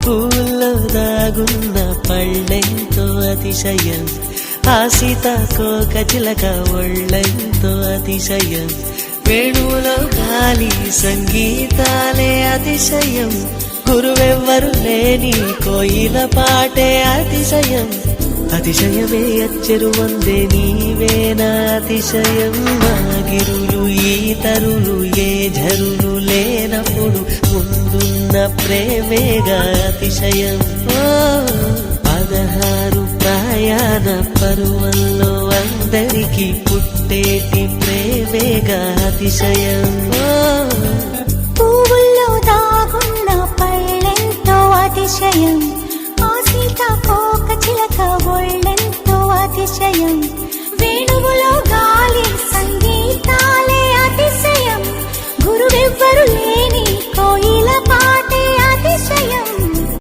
పూల్లో దాగున్న పళ్ళెంతో అతిశయం, ఆ సీతాకోక చిలక ఒళ్ళెంతో అతిశయం, వేణువులో గాలి సంగీతాలే అతిశయం, గురువెవ్వరు లేని కోయిల పాటే అతిశయం, అతిశయమే అచ్చెరు వందే నీవేనా అతిశయం. మాగిరులు ఈతరులు ఏ ఝరులు లేనప్పుడు ముందున్న ప్రేమేగా అతిశయం. 16 ప్రయాణ పరువల్లో అందరికీ పుట్టేటి ప్రేమేగా అతిశయం.